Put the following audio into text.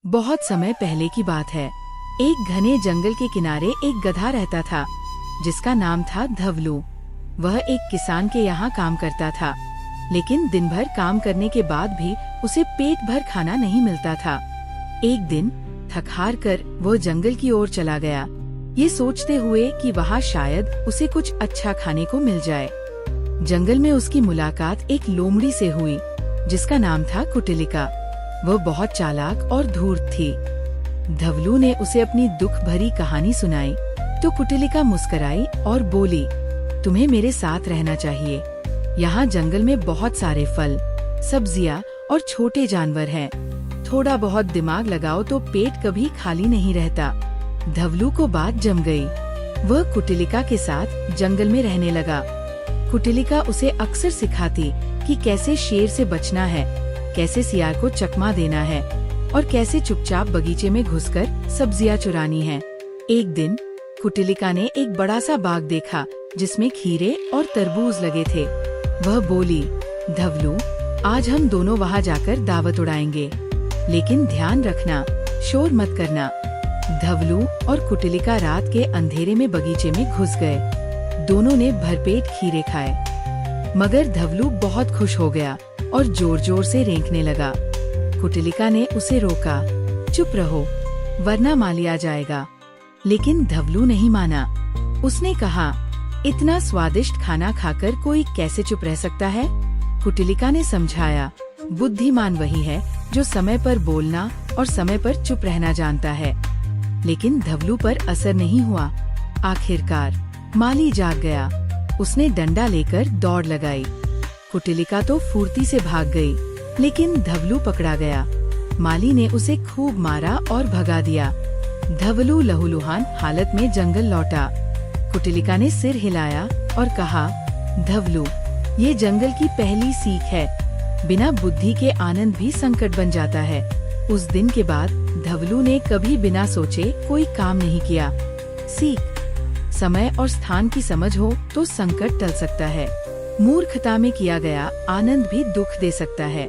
बहुत समय पहले की बात है। एक घने जंगल के किनारे एक गधा रहता था जिसका नाम था धवलू। वह एक किसान के यहाँ काम करता था, लेकिन दिन भर काम करने के बाद भी उसे पेट भर खाना नहीं मिलता था। एक दिन थक हार कर वो जंगल की ओर चला गया, ये सोचते हुए कि वहाँ शायद उसे कुछ अच्छा खाने को मिल जाए। जंगल में उसकी मुलाकात एक लोमड़ी से हुई जिसका नाम था कुटिलिका। वह बहुत चालाक और धूर्त थी। धवलू ने उसे अपनी दुख भरी कहानी सुनाई तो कुटिलिका मुस्कुराई और बोली, तुम्हें मेरे साथ रहना चाहिए। यहाँ जंगल में बहुत सारे फल, सब्जियाँ और छोटे जानवर हैं। थोड़ा बहुत दिमाग लगाओ तो पेट कभी खाली नहीं रहता। धवलू को बात जम गई। वह कुटिलिका के साथ जंगल में रहने लगा। कुटिलिका उसे अक्सर सिखाती कि कैसे शेर से बचना है, कैसे सियार को चकमा देना है और कैसे चुपचाप बगीचे में घुसकर सब्जियां चुरानी है। एक दिन कुटिलिका ने एक बड़ा सा बाग देखा जिसमें खीरे और तरबूज लगे थे। वह बोली, धवलू, आज हम दोनों वहाँ जाकर दावत उड़ाएंगे, लेकिन ध्यान रखना, शोर मत करना। धवलू और कुटिलिका रात के अंधेरे में बगीचे में घुस गए। दोनों ने भरपेट खीरे खाए, मगर धवलू बहुत खुश हो गया और जोर जोर से रेंकने लगा। कुटिलिका ने उसे रोका, चुप रहो, वरना माली आ जाएगा। लेकिन धवलू नहीं माना। उसने कहा, इतना स्वादिष्ट खाना खाकर कोई कैसे चुप रह सकता है? कुटिलिका ने समझाया, बुद्धिमान वही है जो समय पर बोलना और समय पर चुप रहना जानता है। लेकिन धवलू पर असर नहीं हुआ। आखिरकार माली जाग गया। उसने डंडा लेकर दौड़ लगाई। कुटिलिका तो फुर्ती से भाग गई, लेकिन धवलू पकड़ा गया। माली ने उसे खूब मारा और भगा दिया। धवलू लहूलुहान हालत में जंगल लौटा। कुटिलिका ने सिर हिलाया और कहा, धवलू, ये जंगल की पहली सीख है, बिना बुद्धि के आनंद भी संकट बन जाता है। उस दिन के बाद धवलू ने कभी बिना सोचे कोई काम नहीं किया। सीख, समय और स्थान की समझ हो तो संकट टल सकता है। मूर्खता में किया गया आनंद भी दुख दे सकता है।